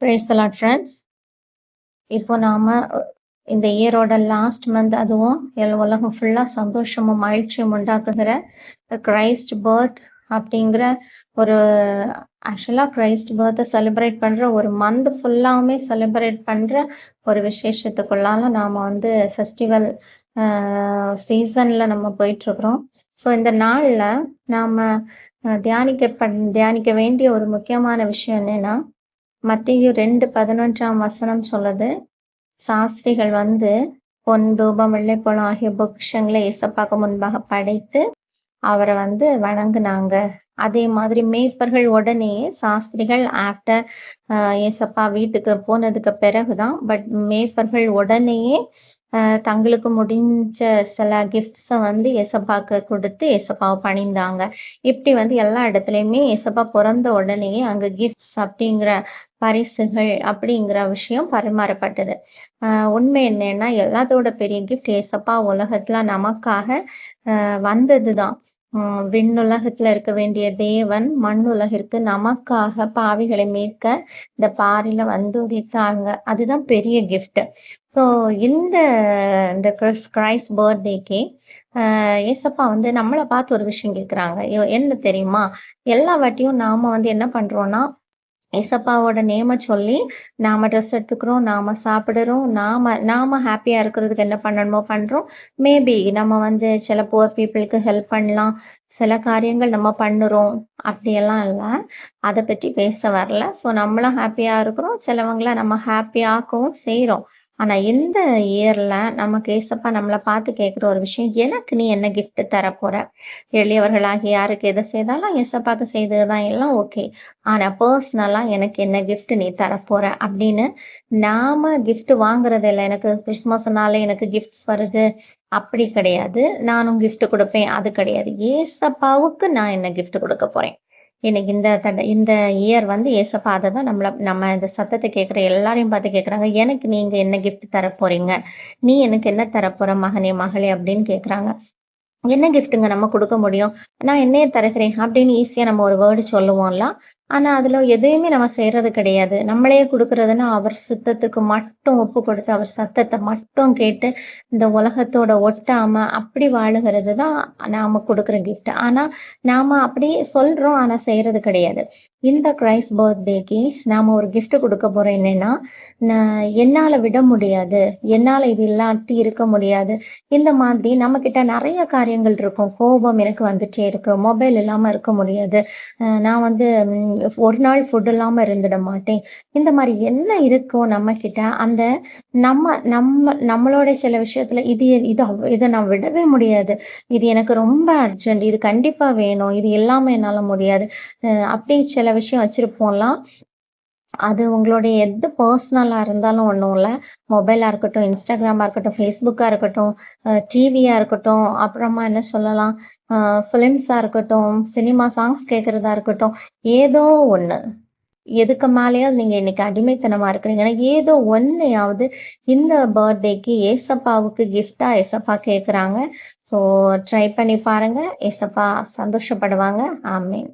Praise the Lord friends. இப்போ நாம இந்த இயரோட லாஸ்ட் மந்த், அதுவும் உலகம் ஃபுல்லா சந்தோஷமும் மகிழ்ச்சியும் உண்டாக்குகிற த கிரைஸ்ட் பர்த் அப்படிங்கிற ஒரு ஆக்சுவலா கிரைஸ்ட் பர்த்தை செலிப்ரேட் பண்ற ஒரு மந்த் ஃபுல்லாவுமே செலிப்ரேட் பண்ற ஒரு விசேஷத்துக்குள்ளால நாம ஃபெஸ்டிவல் சீசன்ல நம்ம போயிட்டு இருக்கிறோம். ஸோ இந்த நாள்ல நாம தியானிக்க வேண்டிய ஒரு முக்கியமான விஷயம் என்னன்னா, மத்தேயு 2:11 சொல்லுது, சாஸ்திரிகள் பொன், தூபம், வெள்ளைப்பழம் ஆகிய பொக்கிஷங்களை ஏசப்பாக்கு முன்பாக படைத்து அவரை வணங்குனாங்க. அதே மாதிரி மேய்ப்பர்கள் உடனே சாஸ்திரிகள் ஆஃப்டர் ஏசப்பா வீட்டுக்கு போனதுக்கு பிறகுதான், பட் மேய்ப்பர்கள் உடனேயே தங்களுக்கு முடிஞ்ச சில கிஃப்ட்ஸை ஏசப்பாக்கு கொடுத்து ஏசப்பாவை பணிந்தாங்க. இப்படி எல்லா இடத்துலையுமே ஏசப்பா பிறந்த உடனேயே அங்க கிஃப்ட்ஸ் அப்படிங்கிற பரிசுகள் அப்படிங்கிற விஷயம் பரிமாறப்பட்டது. உண்மை என்னன்னா, எல்லாத்தோட பெரிய கிஃப்ட் ஏசப்பா உலகத்துல நமக்காக வந்ததுதான். விண்ணுலகத்துல இருக்க வேண்டிய தேவன் மண் உலகிற்கு நமக்காக பாவிகளை மீட்க இந்த பாரில உதித்தாங்க. அதுதான் பெரிய கிஃப்ட். ஸோ இந்த கிரைஸ்ட் பர்த்டேக்கு ஏசப்பா நம்மளை பார்த்து ஒரு விஷயம் கேட்குறாங்க. என்ன தெரியுமா? எல்லா வாட்டியும் நாம என்ன பண்றோம்னா, ஏசப்பாவோட நேம சொல்லி நாம ட்ரெஸ் எடுத்துக்கிறோம், நாம சாப்பிடுறோம், நாம ஹாப்பியா இருக்கிறதுக்கு என்ன பண்ணணுமோ பண்றோம். மேபி நம்ம சில புவர் பீப்புளுக்கு ஹெல்ப் பண்ணலாம், சில காரியங்கள் நம்ம பண்ணுறோம். அப்படியெல்லாம் இல்லை, அதை பற்றி பேச வரல. ஸோ நம்மளும் ஹாப்பியா இருக்கிறோம், சிலவங்கள நம்ம ஹாப்பியாக்கவும் செய்கிறோம். ஆனா இந்த இயர்ல நமக்கு ஏசப்பா நம்மளை பார்த்து கேட்குற ஒரு விஷயம், எனக்கு நீ என்ன கிஃப்ட் தரப்போற? எளியவர்களாகி யாருக்கு எதை செய்தாலும் ஏசப்பாக்கு செய்ததுதான் எல்லாம் ஓகே. ஆனா பர்சனலா எனக்கு என்ன கிஃப்ட் நீ தரப்போற அப்படின்னு நாம கிஃப்ட் வாங்குறது இல்லை. எனக்கு கிறிஸ்துமஸ்னால எனக்கு கிஃப்ட்ஸ் வருது அப்படி கிடையாது, நானும் கிஃப்ட் கொடுப்பேன் அது கிடையாது. ஏசப்பாவுக்கு நான் என்ன கிஃப்ட் கொடுக்க போறேன் இன்னைக்கு இந்த இயர் ஏசப்பா அதை தான் நம்ம இந்த சத்தத்தை கேட்குற எல்லாரையும் பார்த்து கேட்குறாங்க, எனக்கு நீங்க என்ன கிஃப்ட் தர போறீங்க? நீ எனக்கு என்ன தரப்போற மகனே மகளே அப்படின்னு கேட்குறாங்க. என்ன கிஃப்ட்டுங்க நம்ம கொடுக்க முடியும்? நான் என்னைய தருகிறேன் அப்படின்னு ஈஸியா நம்ம ஒரு வேர்டு சொல்லுவோம்ல. ஆனா அதுல எதையுமே நம்ம செய்யறது கிடையாது. நம்மளே கொடுக்கறதுன்னா அவர் சித்தத்துக்கு மட்டும் ஒப்பு கொடுத்து அவர் சத்தத்தை மட்டும் கேட்டு இந்த உலகத்தோட ஒட்டாம அப்படி வாழுகிறது தான் நாம கொடுக்குற கிஃப்ட். ஆனா நாம அப்படியே சொல்றோம், ஆனா செய்யறது கிடையாது. இந்த கிரைஸ்ட் பர்த்டேக்கு நாம ஒரு கிஃப்ட் கொடுக்க போறோம். என்னன்னா, என்னால விட முடியாது, என்னால இது இல்லாட்டி இருக்க முடியாது, இந்த மாதிரி நம்ம கிட்ட நிறைய காரியங்கள் இருக்கும். கோபம் எனக்கு வந்துட்டே இருக்கு, மொபைல் இல்லாம இருக்க முடியாது, நான் ஒரு நாள் ஃபுட் இல்லாம இருந்துட மாட்டேன். இந்த மாதிரி என்ன இருக்கும் நம்ம கிட்ட, அந்த நம்மளோட சில விஷயத்துல இதை நான் விடவே முடியாது, இது எனக்கு ரொம்ப அர்ஜென்ட், இது கண்டிப்பா வேணும், இது இல்லாம என்னால முடியாது, அப்படி சில விஷயம் வச்சிருப்போம்லாம். அது உங்களுடைய எது பர்சனலா இருந்தாலும் ஒன்றும் இல்லை. மொபைலா இருக்கட்டும், இன்ஸ்டாகிராமா இருக்கட்டும், ஃபேஸ்புக்கா இருக்கட்டும், டிவியா இருக்கட்டும், அப்புறமா என்ன சொல்லலாம், ஃபிலிம்ஸா இருக்கட்டும், சினிமா சாங்ஸ் கேட்கறதா இருக்கட்டும், ஏதோ ஒண்ணு, எதுக்கு மேலேயாவது நீங்க இன்னைக்கு அடிமைத்தனமா இருக்கிறீங்கன்னா ஏதோ ஒன்னையாவது இந்த பர்த்டேக்கு ஏசப்பாவுக்கு கிஃப்டா ஏசப்பா கேட்குறாங்க. ஸோ ட்ரை பண்ணி பாருங்க, ஏசப்பா சந்தோஷப்படுவாங்க. ஆமென்.